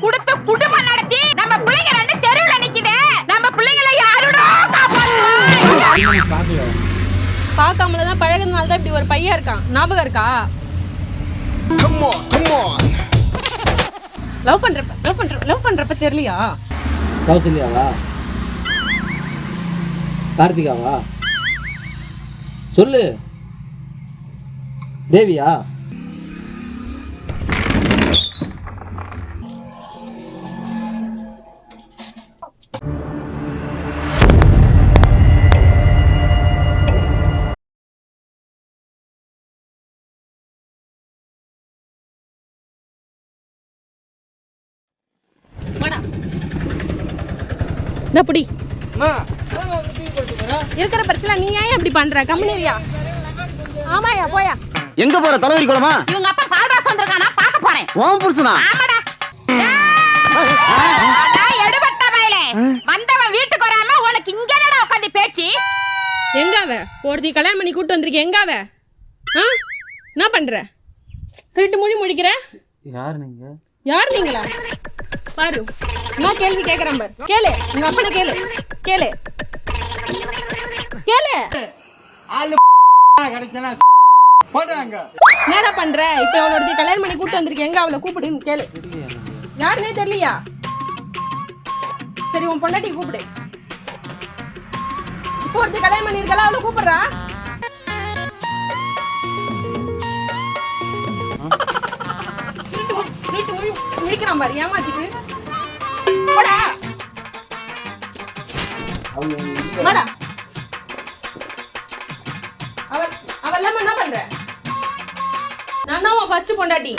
கொடுத்து குடும்பம் நடத்தி நம்ம பிள்ளைங்க ரெண்டு தெருவுல நிக்குதே. நம்ம பிள்ளைங்களை யாருடா காப்பாத்துவா? பார்க்காமல தான் பழகுறதுனால தான் இப்படி ஒரு பையன் இருக்கான். ஞாபகம் இருக்கா? லவ் பண்றப்ப தெரியலையா? கௌசல்யாவா? கார்த்திகாவா? சொல்லு. தேவியா? அப்படி இருக்கிற பிரச்சனை நீ ஏன் இப்படி பண்ற? கம்முனியா? ஆமாயா, போயா. எங்க போற? தலைவரி குளமா? இவங்க அப்பா பால்ராஸ் வந்திருக்கானா? பாக்க போறேன். ஓம் புருஷனா? ஆமாடா. எடுபட்ட வயலே வந்தவன் வீட்டுக்கு வராம உனக்கு இங்க என்னடா உட்கார்ந்து பேச்சு? எங்க அவ? ஒருத்தி கல்யாணம் பண்ணி கூட்டு வந்திருக்க. எங்க அவ? என்ன பண்ற? திருட்டு மொழி முடிக்கிற? யாரு நீங்க? யார் நீங்களா? பாரு, நான் கேள்வி கேக்குறேன் பாரு. கேளு, உங்க அப்பனை கேளு. கேளு கேளு. என்னடா பண்ற? இப்ப அவளோட கல்யாணம் பண்ணி கூட்டு வந்திருக்க. எங்க அவளை கூப்பிடுன்னு கேளு. யாருன்னே தெரியலையா? சரி, உன் பொண்டாட்டி கூப்பிடு. இப்போ ஒருத்தி கல்யாணம் பண்ணிருக்கல, அவளை கூப்பிடுறா. முடிக்கிறான் பாரு, ஏமாத்திட்டு. போடா வாடா. அவெல்லாம் என்ன பண்ற? நான் தான் உன் ஃபர்ஸ்ட் பொண்டாட்டி.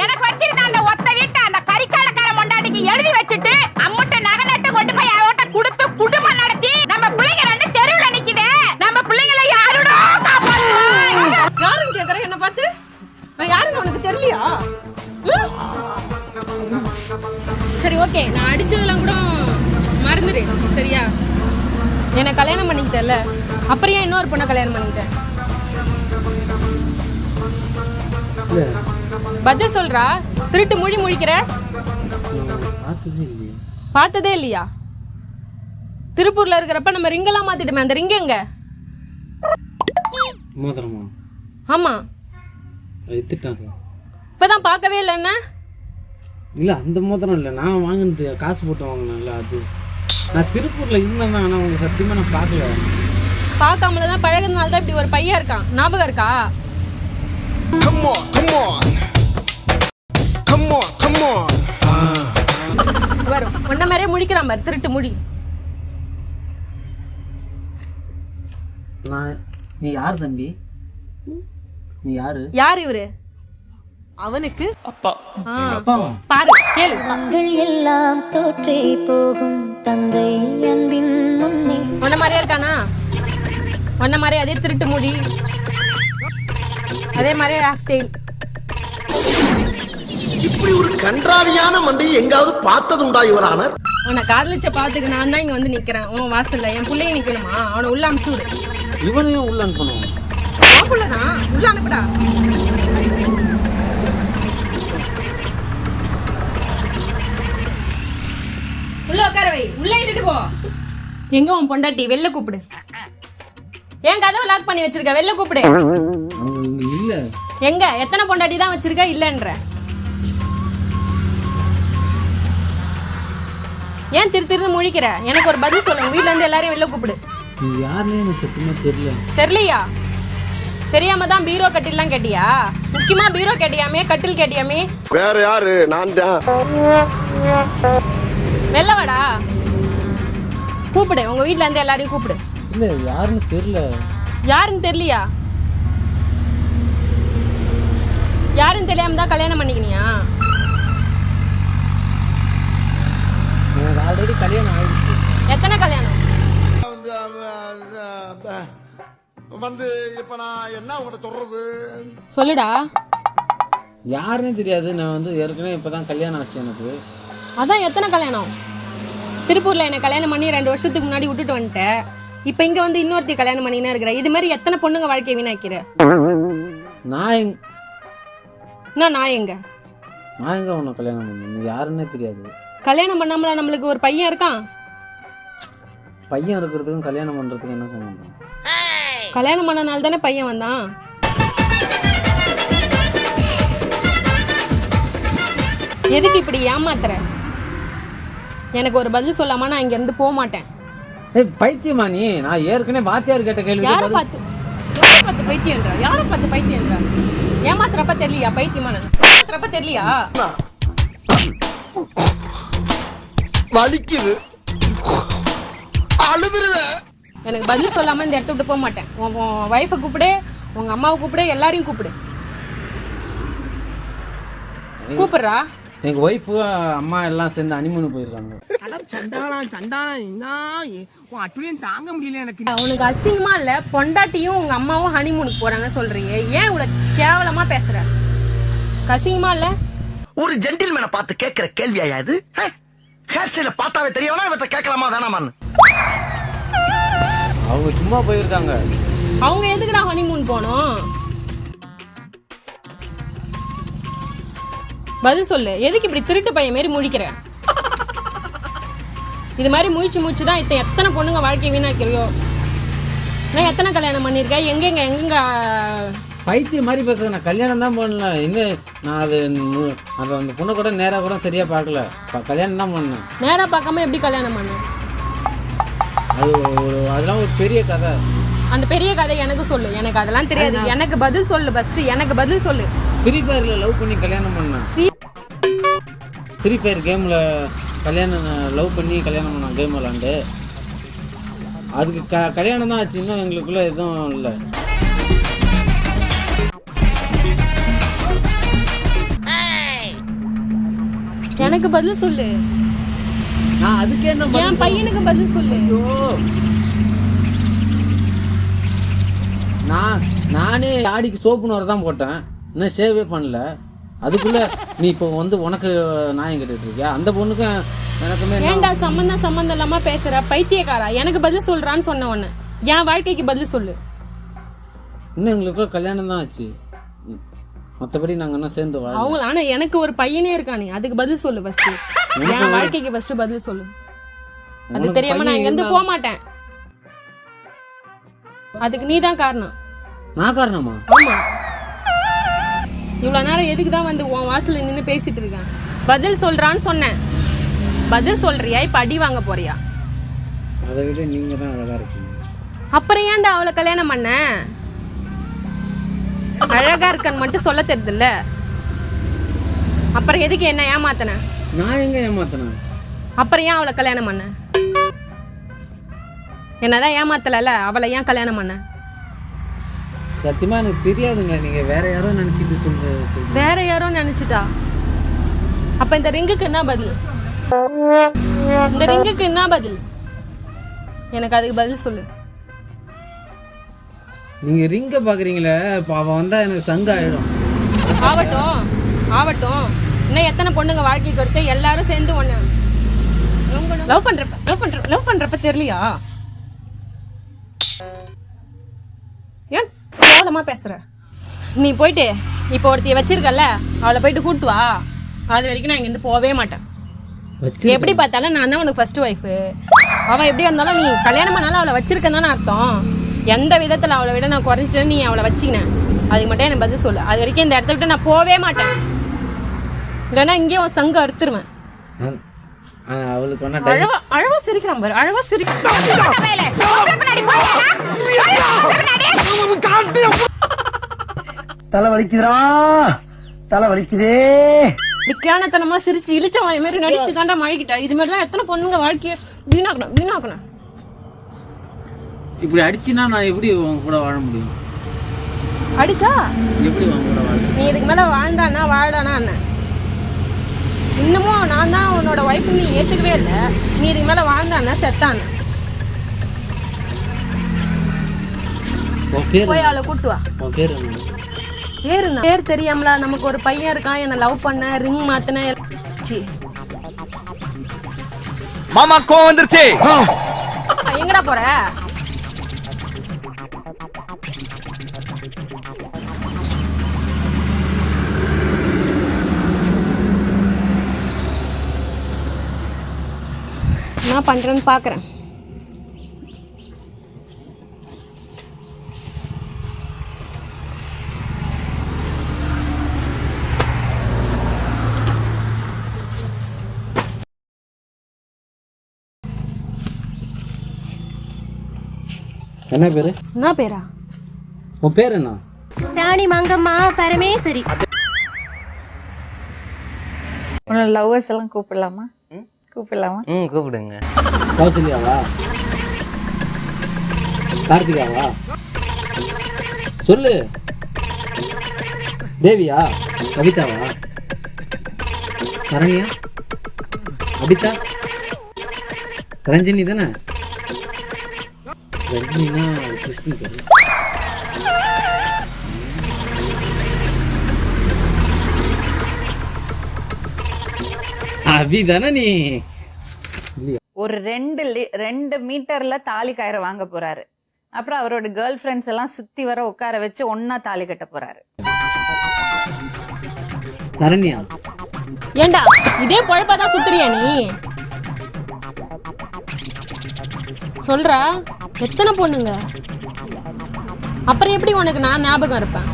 எனக்கு வச்சிருந்த அந்த ஒத்த வீட்டை அந்த கறிக்காலக்கார பொண்டாட்டிக்கு எழுதி வச்சுட்டு அம்முட்ட நகை நட்டு கொண்டு போய் அவட்ட கொடுத்து குடும்பம் நடத்தி நம்ம பிள்ளைங்க ரெண்டு தெருவுல நிக்குதே. நம்ம பிள்ளைங்களை யாருடா காப்பாத்துவா? யாருன்னு கேக்குற என்ன பார்த்து? நான் யாருன்னு உனக்கு தெரியலையா? சரி, ஓகே, நான் அடிச்சதெல்லாம் கூட மறந்துடு, சரியா? என்னை கல்யாணம் பண்ணிக்கிட்டல, அப்புறம் ஏன் இன்னொரு பொண்ணை கல்யாணம் பண்ணிக்கிட்டேன்? பதில் சொல்றா. திருட்டு மொழி முழிக்கிற? பார்த்ததே இல்லையா? திருப்பூர்ல இருக்கிறப்ப நம்ம ரிங்கெல்லாம் மாத்திட்டுமே, அந்த ரிங் எங்க? மோதிரமா? ஆமா, இப்பதான் பார்க்கவே இல்லை. என்ன இல்லை, அந்த மோதிரம் இல்லை, நான் வாங்கினது காசு போட்டு வாங்கினேன்ல அது. நான் திருப்பூரில் இருந்தேன் தான், ஆனால் உங்களை சத்தியமாக நான் பார்க்கல. பார்க்காமல தான் பழகுறதுனால தான் இப்படி ஒரு பையன் இருக்கான். ஞாபகம் இருக்கா? வரும் உன்ன மாதிரியே முழிக்கிறான் பாரு, திருட்டு முடி. நீ யார் தம்பி? நீ யாரு? யார் இவரு? அவனுக்கு அப்பா. பாரு, கேளு. மக்கள் எல்லாம் தோற்றே போகும் தந்தை அன்பின் முன்னே. உன்ன மாதிரியே இருக்கானா? உன்ன மாதிரி அதே திருட்டு முடி, அதே மாதிரி ஹேர் ஸ்டைல். இப்படி ஒரு கன்றாவியான மண்டையை எங்காவது பார்த்ததுண்டா இவரான? உன்னை காதலிச்ச பாத்துக்கு நான் தான் இங்க வந்து நிக்கிறேன் உன் வாசல்ல. என் பிள்ளைய நிக்கணுமா? அவனை உள்ள அனுப்பிச்சு விடு. இவனையும் உள்ள அனுப்பணும்? என் பிள்ளைதான், உள்ள அனுப்புடா. உள்ள உட்கார வை, உள்ள இட்டுட்டு போ. எங்க உன் பொண்டாட்டி? வெளில கூப்பிடு. ஏன் கதவை லாக் பண்ணி வச்சிருக்க? வெளில கூப்பிடு. இல்ல. எங்க? எத்தனை பொண்டாட்டி தான் வச்சிருக்க? இல்லன்ற ஏன் திரு முழிக்கிற? எனக்கு ஒரு பதில் சொல்லுங்க. வீட்ல இருந்து எல்லாரையும் வெளில கூப்பிடு. யாருன்னு எனக்கு சத்தியமா தெரியல. தெரியலையா? தெரியாம தான் பீரோ கட்டிலாம் கேட்டியா? முக்கியமா பீரோ கேட்டியாமே, கட்டில் கேட்டியாமே. வேற யாரு? நான் தான். வெளில வாடா. கூப்பிடு, உங்க வீட்ல இருந்து எல்லாரையும் கூப்பிடு. இல்ல, யாருன்னு தெரியல. யாருன்னு தெரியலையா? யாருன்னு தெரியாம தான் கல்யாணம் பண்ணிக்கினியா? எனக்கு ஆல்ரெடி கல்யாணம் ஆயிடுச்சு. எத்தனை கல்யாணம்? வந்து இப்ப நான் என்ன உங்கள்ட்ட சொல்றது? சொல்லுடா. யாருன்னு தெரியாது. நான் வந்து ஏற்கனவே இப்பதான் கல்யாணம் ஆச்சு எனக்கு. அதான் எத்தனை கல்யாணம்? திருப்பூர்ல என்ன கல்யாணம் பண்ணி 2 வருஷத்துக்கு முன்னாடி விட்டுட்டு வந்துட்டேன். இப்ப இங்க வந்து இன்னொருத்தி கல்யாணம் பண்ணினா இருக்கிற. இது மாதிரி எத்தனை பொண்ணுங்க வாழ்க்கையை வீணாக்கிற? நான் நான் எங்க? நான் எங்கே உன்னை கல்யாணம் பண்ணேன்? நீ யாருன்னே தெரியாது. கல்யாணம் பண்ணாமல நம்மளுக்கு ஒரு பையன் இருக்கான். பையன் இருக்கிறதுக்கும் கல்யாணம் பண்ணுறதுக்கும் என்ன சம்பந்தம்? கல்யாணம் பண்ணனால தானே பையன் வந்தான். எதுக்கு இப்படி ஏமாத்துற? எனக்கு ஒரு பதில் சொல்லாம நான் இங்க இருந்து போக மாட்டேன். ஏய் பைத்தியமா நீ? நான் ஏற்கனவே வாத்தியார் கேட்ட கேள்வி யாரை பார்த்து பைத்தியம்ன்றா? யாரை பார்த்து பைத்தியம்ன்றா? ஏமாத்துறப்ப தெரியலையா பைத்தியமா? ஏமாத்துறப்ப தெரியலையா? வலிக்குது, அழுதுருவேன். எனக்கு பதில் சொல்லாம இந்த இடத்த விட்டு போக மாட்டேன். உன் வைஃபை கூப்பிடு, உங்க அம்மாவை கூப்பிடு, எல்லாரையும் கூப்பிடு. கூப்பிடுறா. எங்கள் ஒய்ஃபு அம்மா எல்லாம் சேர்ந்து அனிமூனு போயிருக்காங்க. தாங்க முடியல எனக்கு. உனக்கு அசிங்கமா இல்ல? பொண்டாட்டியும் உங்க அம்மாவும் ஹனிமூனுக்கு போறாங்க சொல்றியே, ஏன் இவ்வளவு கேவலமா பேசுற? அசிங்கமா இல்ல? ஒரு ஜென்டில்மேனை பார்த்து கேட்கிற கேள்வியா இது? ஹேர் ஸ்டைல பார்த்தாவே தெரியவனா இவற்றை கேட்கலாமா வேணாமான்னு? அவங்க சும்மா போயிருக்காங்க. அவங்க எதுக்குடா ஹனிமூன் போனோம்? பதில் சொல்லு. எதுக்கு இப்படி திருட்டு பையன் மாரி முழிக்கிற? இது மாதிரி முழிச்சு தான் எத்தனை பொண்ணுங்க வாழ்க்கை வீணாக்கிறியோ? நான் எத்தனை கல்யாணம் பண்ணியிருக்கேன்? எங்கெங்க பைத்தியம் மாதிரி பேசுகிறேன். நான் கல்யாணம் தான் பண்ணல. இன்னும் நான் அது அந்த பொண்ணை கூட நேராக கூட சரியாக பார்க்கல. கல்யாணம் தான் பண்ணேன். நேராக பார்க்காம எப்படி கல்யாணம் பண்ண? அது அதெல்லாம் ஒரு பெரிய கதை. அந்த பெரிய கதை எனக்கு சொல்லு. எனக்கு அதெல்லாம் தெரியாது. எனக்கு பதில் சொல்லு. ஃபர்ஸ்ட் எனக்கு பதில் சொல்லு. ஃப்ரீ ஃபயரில் லவ் பண்ணி கல்யாணம் பண்ணேன். ஃப்ரீ ஃபயர் கேமில் லவ் பண்ணி கல்யாணம் பண்ணான் கேம் விளாண்டு. அதுக்கு கல்யாணம் தான் ஆச்சு. இன்னும் எங்களுக்குள்ள எதுவும் இல்லை. எனக்கு பதில் சொல்லு. நான் அதுக்கு என்ன என் பையனுக்கு பதில் சொல்லு. நானே ஆடிக்கு சோப்புன்னு வரதான் போட்டேன். இன்னும் சேவே பண்ணல. அதுக்குள்ள நீ இப்போ உனக்கு நியாயம் கேட்டுட்டு இருக்கியா? அந்த பொண்ணுக்கும் எனக்குமே ஏன்டா சம்பந்தம் இல்லாம பேசுற பைத்தியக்காரா? எனக்கு பதில் சொல்றான்னு சொன்ன உடனே என் வாழ்க்கைக்கு பதில் சொல்லு. இன்னும் எங்களுக்குள்ள கல்யாணம் தான் ஆச்சு. மற்றபடி நாங்கள் என்ன சேர்ந்து வாழ. அவங்க ஆனா எனக்கு ஒரு பையனே இருக்கானே, அதுக்கு பதில் சொல்லு ஃபர்ஸ்ட். என் வாழ்க்கைக்கு ஃபர்ஸ்ட் பதில் சொல்லு. அது தெரியாம நான் இங்க இருந்து போக மாட்டேன். அதுக்கு நீ தான் காரணம். நான் காரணமா? ஆமா. இவ்வளவு நேரம் எதுக்கு தான் வந்து உன் வாசல்ல நின்று பேசிட்டு இருக்கேன்? பதில் சொல்றான்னு சொன்னேன். பதில் சொல்றியா? இப்ப அடி வாங்க போறியா? அதை விட நீங்க தான் அழகா இருக்கீங்க. அப்புறம் ஏன்டா அவளை கல்யாணம் பண்ண? அழகா இருக்கன்னு மட்டும் சொல்ல தெரியுதுல்ல. அப்புறம் எதுக்கு என்ன ஏமாத்தன? நான் எங்க ஏமாத்தினேன்? அப்புறம் ஏன் அவளை கல்யாணம் பண்ண? என்னதான் ஏமாத்தல, அவளை ஏன் கல்யாணம் பண்ண? சத்தியமா எனக்கு தெரியாதுங்க. நீங்க வேற யாரோ நினைச்சிட்டு சொல்ற. வேற யாரோ நினைச்சிட்டா? அப்ப இந்த ரிங்குக்கு என்ன பதில்? இந்த ரிங்குக்கு என்ன பதில்? எனக்கு அதுக்கு பதில் சொல்லு. நீங்க ரிங்க பாக்குறீங்களே, இப்போ அவன் வந்தா எனக்கு சங்க ஆயிடும். ஆவட்டும். இன்னும் எத்தனை பொண்ணுங்க வாழ்க்கைக்கு கொடுத்து எல்லாரும் சேர்ந்து ஒண்ணு லவ் பண்றப்ப தெரியலையா? ஏன் கேவலமா பேசுற? நீ போயிட்டு இப்போ ஒருத்தைய வச்சிருக்கல, அவளை போயிட்டு கூட்டு வா. அது வரைக்கும் நான் இங்கிருந்து போகவே மாட்டேன். எப்படி பார்த்தாலும் நான் தான் உனக்கு ஃபர்ஸ்ட் ஒய்ஃபு. அவன் எப்படி இருந்தாலும் நீ கல்யாணம் பண்ணாலும் அவளை வச்சிருக்கன்னு தானே அர்த்தம். எந்த விதத்தில் அவளை விட நான் குறைச்சிட்டு நீ அவளை வச்சிக்கினேன்? அதுக்கு மட்டும் எனக்கு பதில் சொல்லு. அது வரைக்கும் இந்த இடத்த விட்டு நான் போகவே மாட்டேன். இல்லைன்னா இங்கே உன் சங்கம் அறுத்துருவேன். அவளுக்கு அழவா சிரிக்கிறான் பாரு. அழவா தலை வலிக்குதுடா, தலை வலிக்குதே. விக்கியானத்தனமா சிரிச்சு இழிச்ச வாய் மாதிரி நடிச்சு தாண்டா மழைக்கிட்டா. இது மாதிரி தான் எத்தனை பொண்ணுங்க வாழ்க்கையை வீணாக்கணும். இப்படி அடிச்சுனா நான் எப்படி உன் கூட வாழ முடியும்? அடிச்சா எப்படி உன் கூட வாழ? நீ இதுக்கு மேல வாழ்ந்தானா வாழானா என்ன? இன்னமும் நான் தான் உன்னோட ஒய்ஃப் நீ ஏத்துக்கவே இல்லை. நீ இதுக்கு மேல வாழ்ந்தானா செத்தான? போய் அவளை கூட்டு வா. பேர் தெரியாமலா? நமக்கு ஒரு பையன் இருக்கான், என்ன லவ் பண்ண, ரிங் மாத்தின. மாமா கோவம் வந்துருச்சு. எங்கடா போற? என்ன பண்றேன்னு பாக்குறேன். என்ன பேரு? என்ன பேரா? உன் பேர் என்ன? ராணி மங்கம்மா பரமேஸ்வரி. உன்னோட லவ்வர்ஸ் எல்லாம் கூப்பிடலாமா? கூப்பிடலாமா? கூப்பிடுங்க. கௌசல்யாவா? கார்த்திகாவா? சொல்லு. தேவியா? கவிதாவா? சரண்யா? அபிதா? ரஞ்சினி தானே? ரஞ்சினினா கிறிஸ்டின். அபி தானே நீ? ஒரு 2 மீட்டர்ல தாலி கயிறு வாங்க போறாரு. அப்புறம் அவரோட கேர்ள் ஃப்ரெண்ட்ஸ் எல்லாம் சுத்தி வர உட்கார வச்சு ஒன்னா தாலி கட்ட போறாரு. சரண்யா? ஏண்டா இதே பொழப்பாதான் சுத்துறியா நீ? சொல்றா, எத்தனை பொண்ணுங்க? அப்புறம் எப்படி உனக்கு நான் ஞாபகம் இருப்பேன்?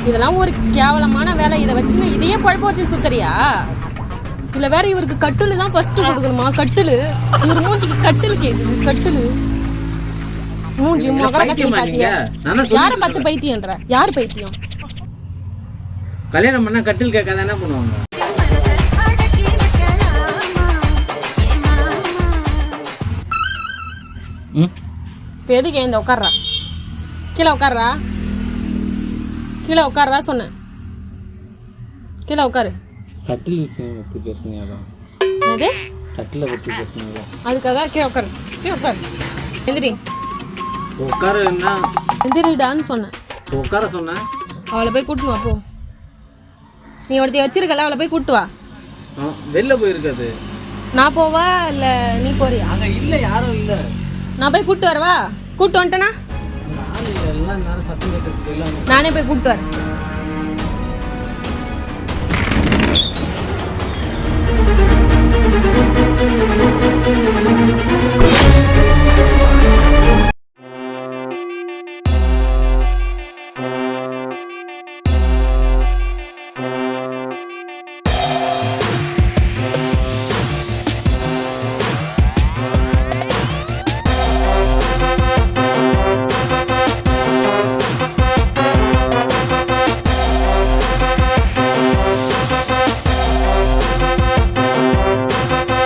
இதெல்லாம் ஒரு கேவலமான வேலை. இதை வச்சுன்னு இதையே பொழப்ப வச்சு சுத்துறியா? இல்ல வேற இவருக்கு கட்டிலு தான் ஃபர்ஸ்ட் கொடுக்கணுமா? கட்டிலு இவர் மூஞ்சிக்கு கட்டில் கேக்குது. கட்டிலு மூஞ்சி மகர கட்டில் பாத்தியா? யார பத்து பைத்தியம்ன்ற? யார் பைத்தியம்? கல்யாணம் பண்ணா கட்டில் கேட்காத என்ன பண்ணுவாங்க? எதுக்கு இந்த உட்கார்றா? கீழே உட்கார்றா. கீழே உட்கார்றா சொன்னேன். கீழே உட்காரு. கட்டில் விஷயம் பற்றி பேசுனீங்களா? அது கட்டில பற்றி பேசுனீங்களா? அதுக்காக கீழே உட்காரு. கீழே உட்காரு. எந்திரி. உட்காருன்னா எந்திரிடான்னு சொன்னேன். உட்கார சொன்னேன். அவளை போய் கூட்டுன்னு வா போ. நீ ஒருத்தி வச்சிருக்கல, அவளை போய் கூட்டு வா. வெளில போயிருக்காது. நான் போவா இல்லை நீ போறியா? அங்கே இல்லை, யாரும் இல்லை. நான் போய் கூட்டு வரவா? கூட்டு வந்துட்டேனா? எல்லாம் நேரம் சத்தம் கேட்டு நானே போய் கூப்பிட்டு வரேன்.